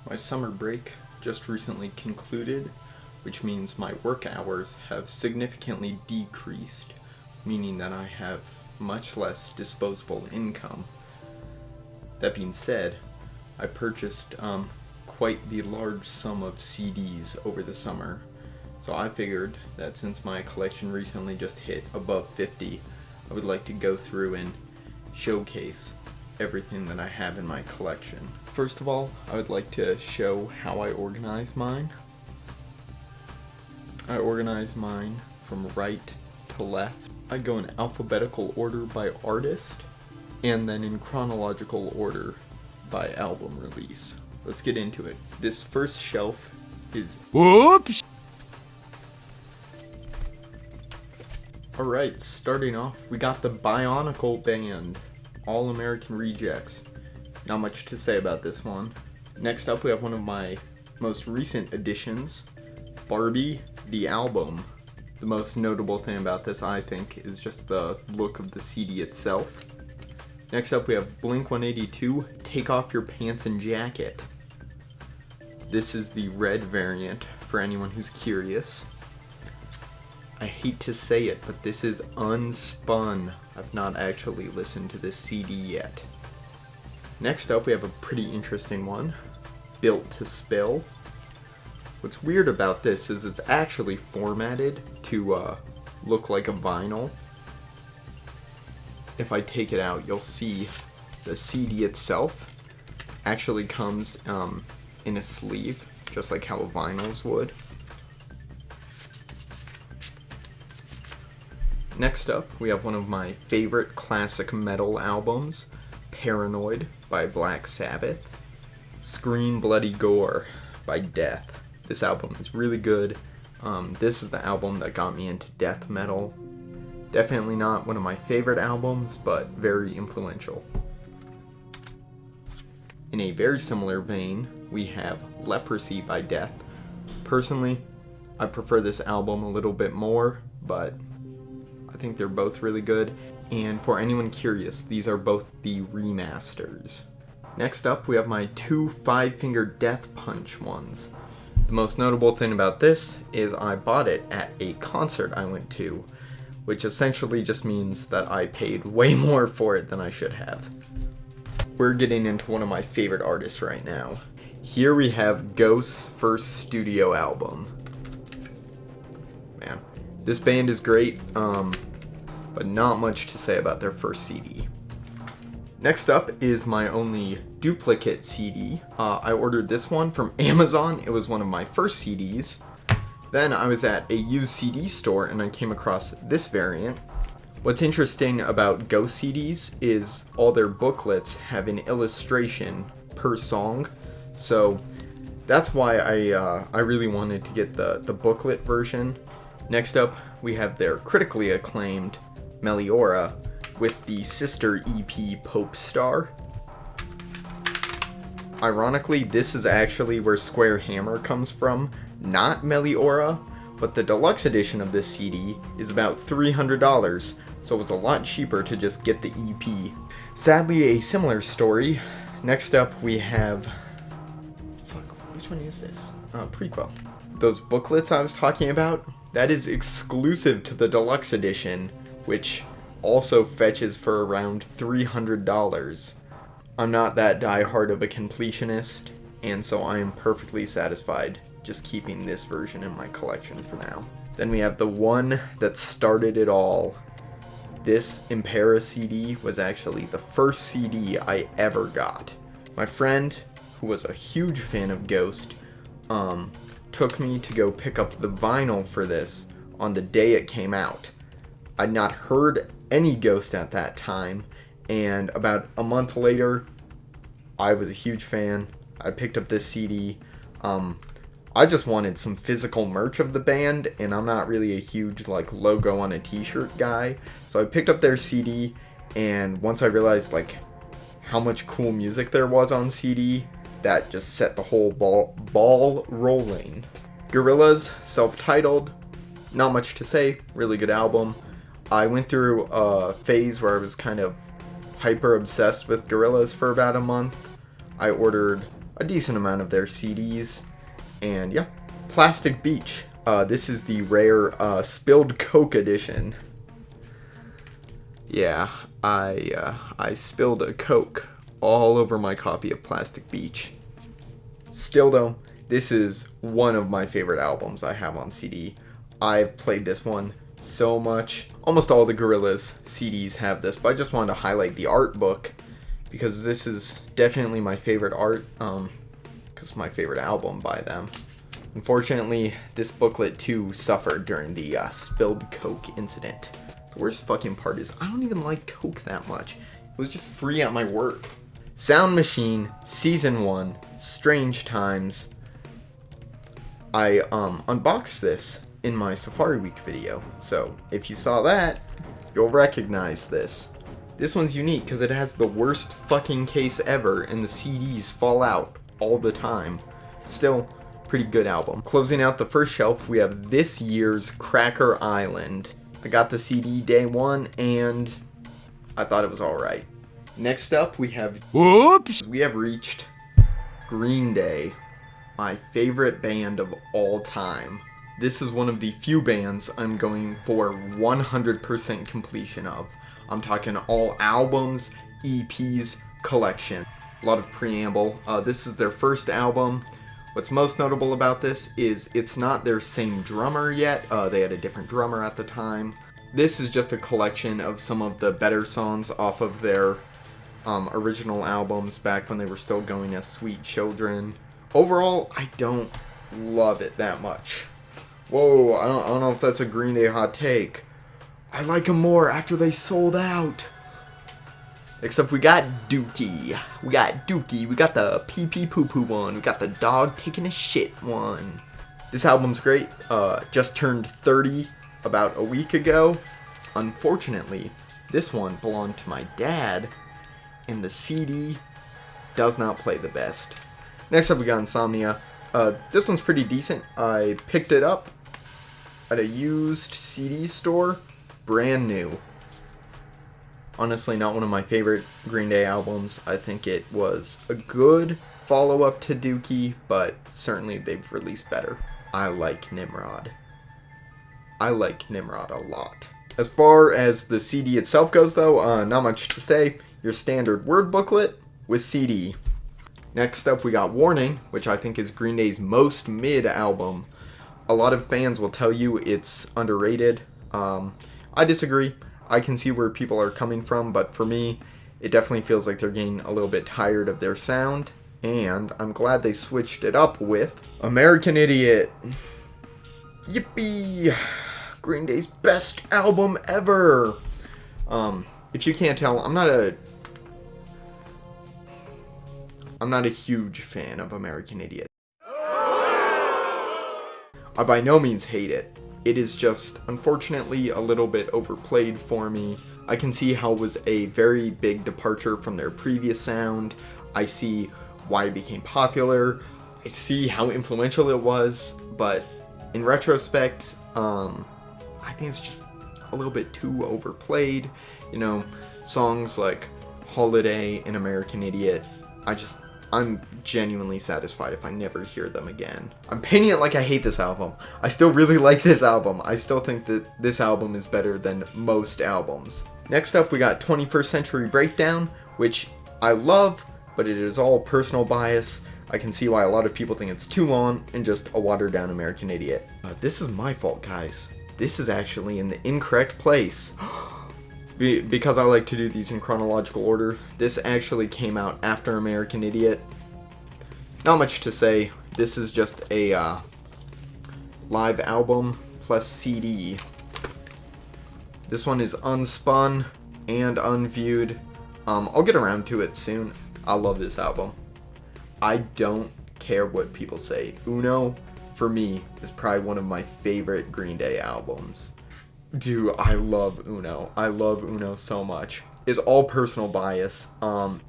My summer break just recently concluded, which means my work hours have significantly decreased, meaning that I have much less disposable income. That being said, I purchased quite the large sum of CDs over the summer, so I figured that since my collection recently just hit above 50, I would like to go through and showcase everything that I have in my collection. First of all, I would like to show how I organize mine. I organize mine from right to left. I go in alphabetical order by artist, and then in chronological order by album release. Let's get into it. This first shelf is... Whoops! Alright, starting off, we got the Bionicle Band. All American Rejects. Not much to say about this one. Next up, we have one of my most recent additions, Barbie, the album. The most notable thing about this, I think, is just the look of the CD itself. Next up, we have Blink-182, Take Off Your Pants and Jacket. This is the red variant, for anyone who's curious. I hate to say it, but this is unspun. I've not actually listened to this CD yet. Next up, we have a pretty interesting one, Built to Spill. What's weird about this is it's actually formatted to look like a vinyl. If I take it out, you'll see the CD itself actually comes in a sleeve, just like how vinyls would. Next up, we have one of my favorite classic metal albums, Paranoid by Black Sabbath, Scream Bloody Gore by Death. This album is really good. This is the album that got me into death metal. Definitely not one of my favorite albums, but very influential. In a very similar vein, we have Leprosy by Death. Personally, I prefer this album a little bit more, but I think they're both really good. And for anyone curious, these are both the remasters. Next up, we have my two Five Finger Death Punch ones. The most notable thing about this is I bought it at a concert I went to, which essentially just means that I paid way more for it than I should have. We're getting into one of my favorite artists right now. Here we have Ghost's first studio album. Man, this band is great, but not much to say about their first CD. Next up is my only duplicate CD. I ordered this one from Amazon. It was one of my first CDs. Then I was at a used CD store and I came across this variant. What's interesting about Ghost CDs is all their booklets have an illustration per song. So that's why I really wanted to get the booklet version. Next up, we have their critically acclaimed Meliora with the sister EP Pope Star. Ironically, this is actually where Square Hammer comes from, not Meliora, but the deluxe edition of this CD is about $300, so it was a lot cheaper to just get the EP. Sadly, a similar story. Next up, we have... which one is this? Prequel. Those booklets I was talking about, that is exclusive to the deluxe edition, which also fetches for around $300. I'm not that diehard of a completionist, and so I am perfectly satisfied just keeping this version in my collection for now. Then we have the one that started it all. This Impera CD was actually the first CD I ever got. My friend, who was a huge fan of Ghost, took me to go pick up the vinyl for this on the day it came out. I'd not heard any Ghost at that time, and about a month later, I was a huge fan. I picked up this CD. I just wanted some physical merch of the band, and I'm not really a huge logo on a t-shirt guy, so I picked up their CD, and once I realized how much cool music there was on CD, that just set the whole ball rolling. Gorillaz, self-titled, not much to say, really good album. I went through a phase where I was kind of hyper obsessed with Gorillaz for about a month. I ordered a decent amount of their CDs. And yeah, Plastic Beach. This is the rare Spilled Coke edition. Yeah, I spilled a Coke all over my copy of Plastic Beach. Still though, this is one of my favorite albums I have on CD. I've played this one so much. Almost all the Gorillaz CDs have this, but I just wanted to highlight the art book because this is definitely my favorite art, because it's my favorite album by them. Unfortunately, this booklet too suffered during the Spilled Coke incident. The worst fucking part is I don't even like Coke that much. It was just free at my work. Sound Machine, Season 1, Strange Times. I unboxed this in my Safari Week video, so if you saw that, you'll recognize this. This one's unique because it has the worst fucking case ever and the CDs fall out all the time. Still, pretty good album. Closing out the first shelf, we have this year's Cracker Island. I got the CD day one and I thought it was alright. Next up, we have reached Green Day, my favorite band of all time. This is one of the few bands I'm going for 100% completion of. I'm talking all albums, EPs, collection. A lot of preamble. This is their first album. What's most notable about this is it's not their same drummer yet. They had a different drummer at the time. This is just a collection of some of the better songs off of their original albums back when they were still going as Sweet Children. Overall, I don't love it that much. Whoa, I don't know if that's a Green Day hot take. I like them more after they sold out. Except we got Dookie. We got the pee-pee poo-poo one. We got the dog taking a shit one. This album's great. Just turned 30 about a week ago. Unfortunately, this one belonged to my dad, and the CD does not play the best. Next up, we got Insomnia. This one's pretty decent. I picked it up at a used CD store, brand new. Honestly, not one of my favorite Green Day albums. I think it was a good follow-up to Dookie, but certainly they've released better. I like Nimrod. I like Nimrod a lot. As far as the CD itself goes, though, not much to say. Your standard word booklet with CD. Next up, we got Warning, which I think is Green Day's most mid album. A lot of fans will tell you it's underrated. I disagree. I can see where people are coming from, but for me, it definitely feels like they're getting a little bit tired of their sound, and I'm glad they switched it up with American Idiot. Yippee! Green Day's best album ever! If you can't tell, I'm not a huge fan of American Idiot. I by no means hate it. It is just, unfortunately, a little bit overplayed for me. I can see how it was a very big departure from their previous sound. I see why it became popular. I see how influential it was, but in retrospect, I think it's just a little bit too overplayed. You know, songs like Holiday and American Idiot, I'm genuinely satisfied if I never hear them again. I'm painting it like I hate this album. I still really like this album. I still think that this album is better than most albums. Next up, we got 21st Century Breakdown, which I love, but it is all personal bias. I can see why a lot of people think it's too long and just a watered down American Idiot. This is my fault, guys. This is actually in the incorrect place. Because I like to do these in chronological order, this actually came out after American Idiot. Not much to say. This is just a live album plus CD. This one is unspun and unviewed. I'll get around to it soon. I love this album. I don't care what people say. Uno, for me, is probably one of my favorite Green Day albums. Dude, I love Uno. I love Uno so much. It's all personal bias.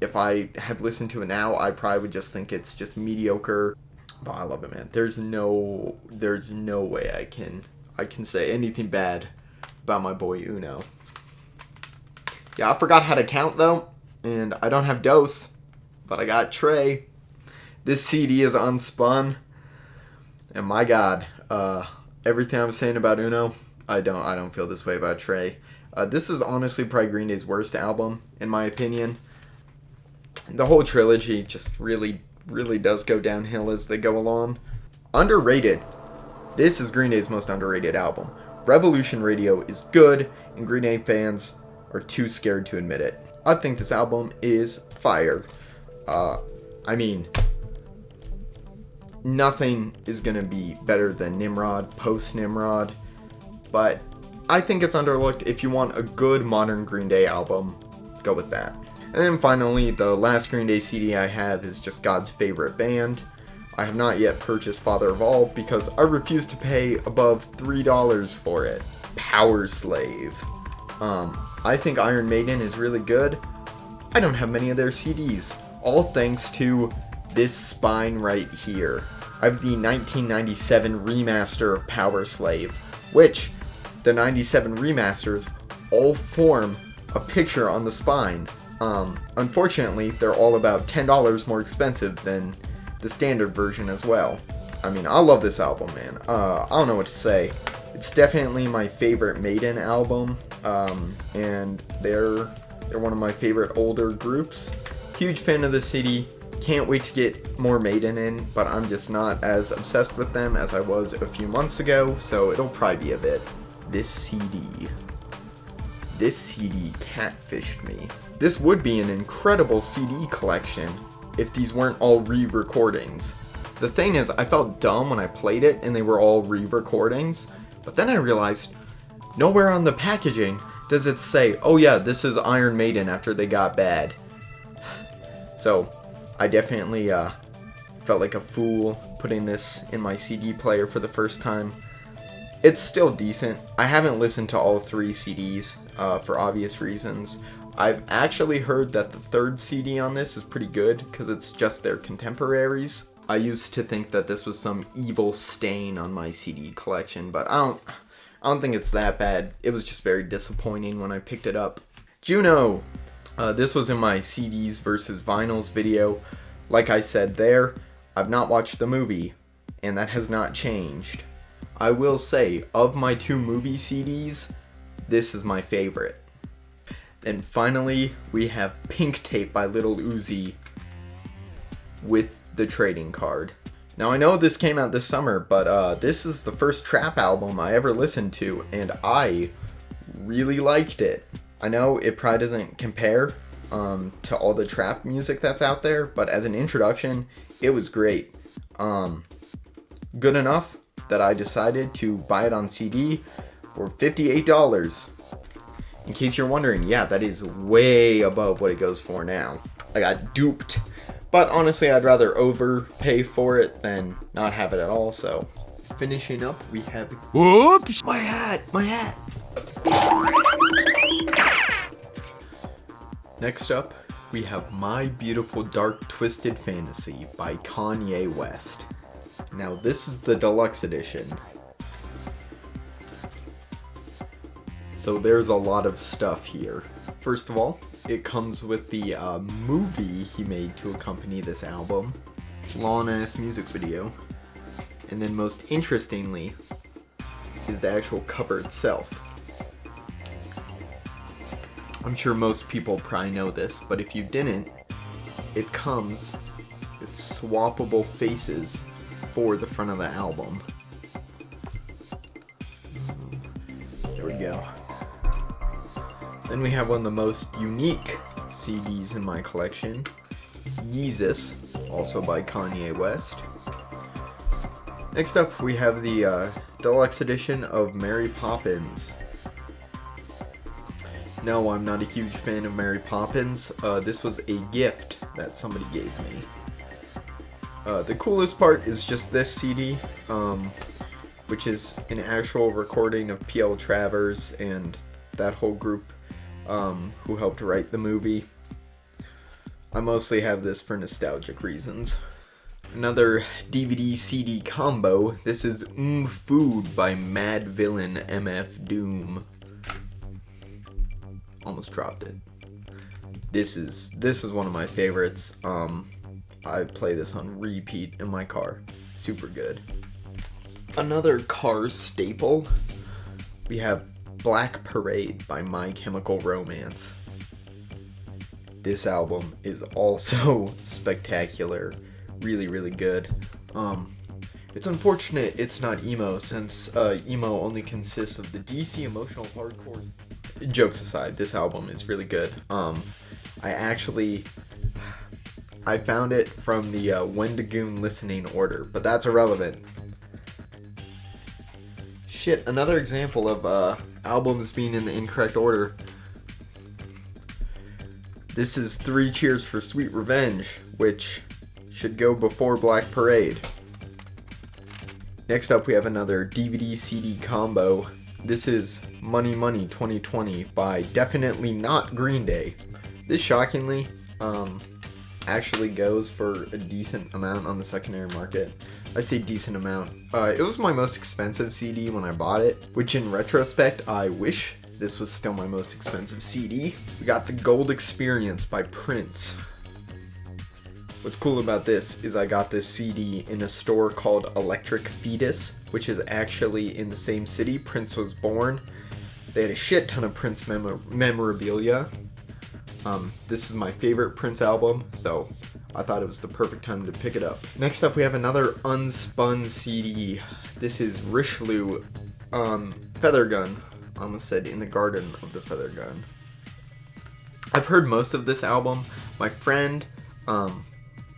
If I had listened to it now, I probably would just think it's just mediocre. But I love it, man. There's no way I can say anything bad about my boy Uno. Yeah, I forgot how to count though, and I don't have Dose, but I got Trey. This CD is unspun, and my God, everything I'm saying about Uno, I don't feel this way about Trey. This is honestly probably Green Day's worst album, in my opinion. The whole trilogy just really does go downhill as they go along. Underrated. This is Green Day's most underrated album. Revolution Radio is good, and Green Day fans are too scared to admit it. I think this album is fire. I mean, nothing is going to be better than Nimrod, post-Nimrod, but I think it's underlooked. If you want a good modern Green Day album, go with that. And then finally, the last Green Day CD I have is just God's Favorite Band. I have not yet purchased Father of All because I refuse to pay above $3 for it. Power Slave. I think Iron Maiden is really good. I don't have many of their CDs, all thanks to this spine right here. I have the 1997 remaster of Power Slave, which the 97 remasters all form a picture on the spine. Unfortunately, they're all about $10 more expensive than the standard version as well. I mean, I love this album, man. I don't know what to say. It's definitely my favorite Maiden album, and they're one of my favorite older groups. Huge fan of the CD. Can't wait to get more Maiden in, but I'm just not as obsessed with them as I was a few months ago, so it'll probably be a bit. This CD catfished me. This would be an incredible CD collection if these weren't all re-recordings. The thing is, I felt dumb when I played it and they were all re-recordings, but then I realized nowhere on the packaging does it say, oh yeah, this is Iron Maiden after they got bad. So, I definitely felt like a fool putting this in my CD player for the first time. It's still decent. I haven't listened to all 3 CDs for obvious reasons. I've actually heard that the 3rd CD on this is pretty good because it's just their contemporaries. I used to think that this was some evil stain on my CD collection, but I don't think it's that bad. It was just very disappointing when I picked it up. Juno! This was in my CDs versus vinyls video. Like I said there, I've not watched the movie, and that has not changed. I will say, of my 2 movie CDs, this is my favorite. And finally, we have Pink Tape by Lil Uzi with the trading card. Now I know this came out this summer, but this is the first trap album I ever listened to, and I really liked it. I know it probably doesn't compare to all the trap music that's out there, but as an introduction, it was great. Good enough that I decided to buy it on CD for $58. In case you're wondering, yeah, that is way above what it goes for now. I got duped. But honestly, I'd rather overpay for it than not have it at all, so. Finishing up, we have... Whoops! My hat! Next up, we have My Beautiful Dark Twisted Fantasy by Kanye West. Now, this is the deluxe edition. So there's a lot of stuff here. First of all, it comes with the movie he made to accompany this album. Long-ass music video. And then most interestingly is the actual cover itself. I'm sure most people probably know this, but if you didn't, it comes with swappable faces for the front of the album. There we go. Then we have one of the most unique CDs in my collection, Yeezus, also by Kanye West. Next up, we have the deluxe edition of Mary Poppins. No, I'm not a huge fan of Mary Poppins. This was a gift that somebody gave me. The coolest part is just this CD, which is an actual recording of P.L. Travers and that whole group who helped write the movie. I mostly have this for nostalgic reasons. Another DVD CD combo. This is Food by Mad Villain MF Doom. Almost dropped it. This is one of my favorites. I play this on repeat in my car. Super good. Another Cars staple, we have Black Parade by My Chemical Romance. This album is also spectacular. Really, really good. It's unfortunate it's not emo, since emo only consists of the DC emotional hardcore. Jokes aside, this album is really good. I found it from the Wendigoon listening order, but that's irrelevant. Shit, another example of albums being in the incorrect order. This is 3 Cheers for Sweet Revenge, which should go before Black Parade. Next up, we have another DVD-CD combo. This is Money Money 2020 by Definitely Not Green Day. This shockingly actually goes for a decent amount on the secondary market. I say decent amount. It was my most expensive CD when I bought it, which in retrospect, I wish this was still my most expensive CD. We got The Gold Experience by Prince. What's cool about this is I got this CD in a store called Electric Fetus, which is actually in the same city Prince was born. They had a shit ton of Prince memorabilia. This is my favorite Prince album, so I thought it was the perfect time to pick it up. Next up, we have another unspun CD. This is Richelieu, Feather Gun. I almost said In the Garden of the Feather Gun. I've heard most of this album. My friend,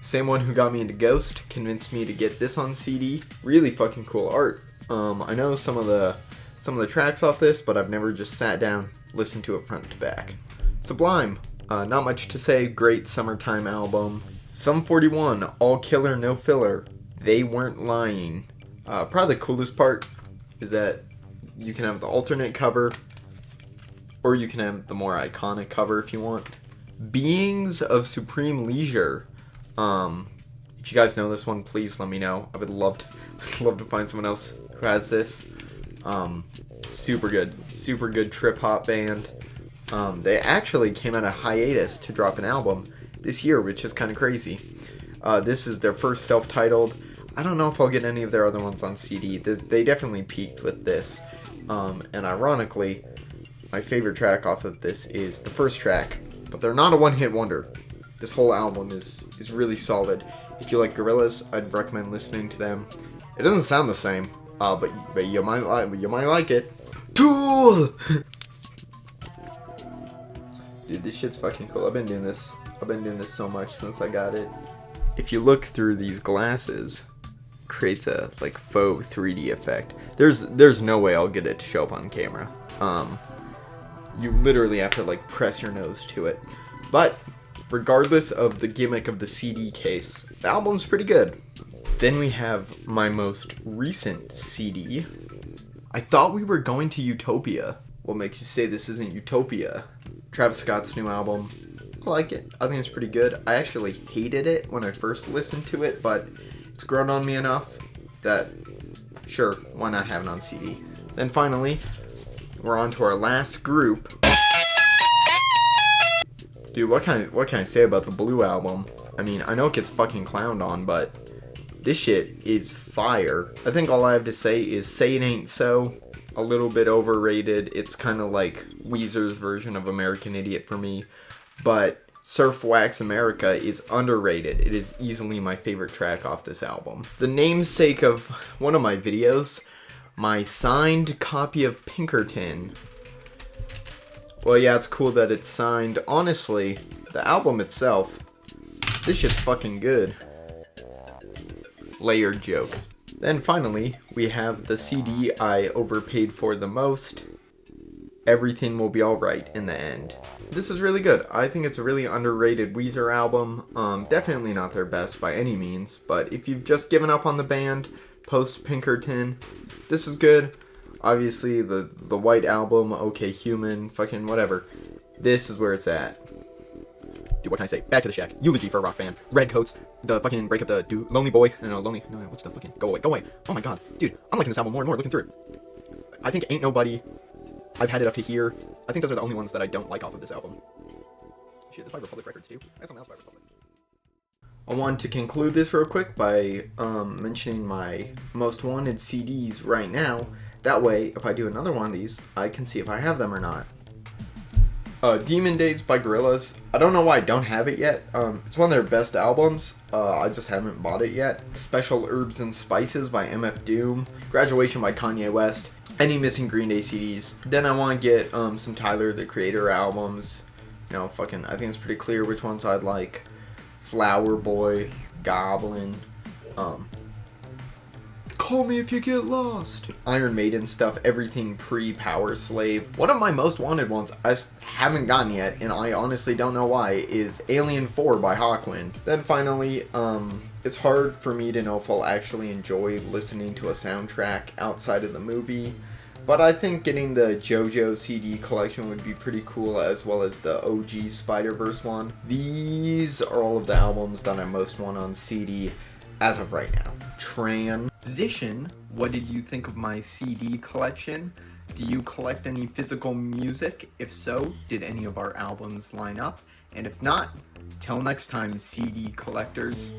same one who got me into Ghost, convinced me to get this on CD. Really fucking cool art. I know some of the tracks off this, but I've never just sat down, listened to it front to back. Sublime. Not much to say. Great summertime album. Sum 41. All killer, no filler. They Weren't Lying. Probably the coolest part is that you can have the alternate cover, or you can have the more iconic cover if you want. Beings of Supreme Leisure. If you guys know this one, please let me know. I would love to find someone else who has this. Super good trip hop band. They actually came out of hiatus to drop an album this year, which is kind of crazy. This is their first self-titled. I don't know if I'll get any of their other ones on CD. They definitely peaked with this. And ironically, my favorite track off of this is the first track, but they're not a one-hit wonder. This whole album is really solid. If you like Gorillaz, I'd recommend listening to them. It doesn't sound the same, but you might like it. Tool. Dude, this shit's fucking cool. I've been doing this so much since I got it. If you look through these glasses, it creates a like faux 3D effect. There's no way I'll get it to show up on camera. You literally have to like press your nose to it. But regardless of the gimmick of the CD case, the album's pretty good. Then we have my most recent CD. I thought we were going to Utopia. What makes you say this isn't Utopia? Travis Scott's new album. I like it. I think it's pretty good. I actually hated it when I first listened to it, but it's grown on me enough that, sure, why not have it on CD? Then finally, we're on to our last group. Dude, what can I say about the Blue album? I mean, I know it gets fucking clowned on, but this shit is fire. I think all I have to say is Say It Ain't So. A little bit overrated. It's kind of like Weezer's version of American Idiot for me. But Surf Wax America is underrated. It is easily my favorite track off this album. The namesake of one of my videos, my signed copy of Pinkerton. Well, yeah, it's cool that it's signed. Honestly, the album itself, this shit's fucking good. Layered joke. Then finally, we have the CD I overpaid for the most. Everything Will Be Alright in the End. This is really good. I think it's a really underrated Weezer album. Definitely not their best by any means, but if you've just given up on the band post Pinkerton, this is good. Obviously, the White Album, OK Human, fucking whatever. This is where it's at. Dude, what can I say? Back to the Shack. Eulogy for a rock band. Redcoats. The fucking break up the dude. Lonely Boy. No, what's the fucking... Go away. Oh my god. Dude, I'm liking this album more and more looking through it. I think Ain't Nobody. I've Had It Up to Here. I think those are the only ones that I don't like off of this album. Shit, this by Republic Records too. I got something else by Republic. I want to conclude this real quick by mentioning my most wanted CDs right now. That way, if I do another one of these, I can see if I have them or not. Demon Days by Gorillaz. I don't know why I don't have it yet. It's one of their best albums. I just haven't bought it yet. Special Herbs and Spices by MF Doom. Graduation by Kanye West. Any missing Green Day CDs. Then I want to get some Tyler, the Creator albums. You know, fucking, I think it's pretty clear which ones I'd like. Flower Boy, Goblin, Call Me If You Get Lost, Iron Maiden stuff, everything pre-Power Slave. One of my most wanted ones I haven't gotten yet, and I honestly don't know why, is Alien 4 by Hawkwind. Then finally, it's hard for me to know if I'll actually enjoy listening to a soundtrack outside of the movie, but I think getting the JoJo CD collection would be pretty cool, as well as the OG Spider-Verse one. These are all of the albums that I most want on CD as of right now. Transition, what did you think of my CD collection? Do you collect any physical music? If so, did any of our albums line up? And if not, till next time, CD collectors.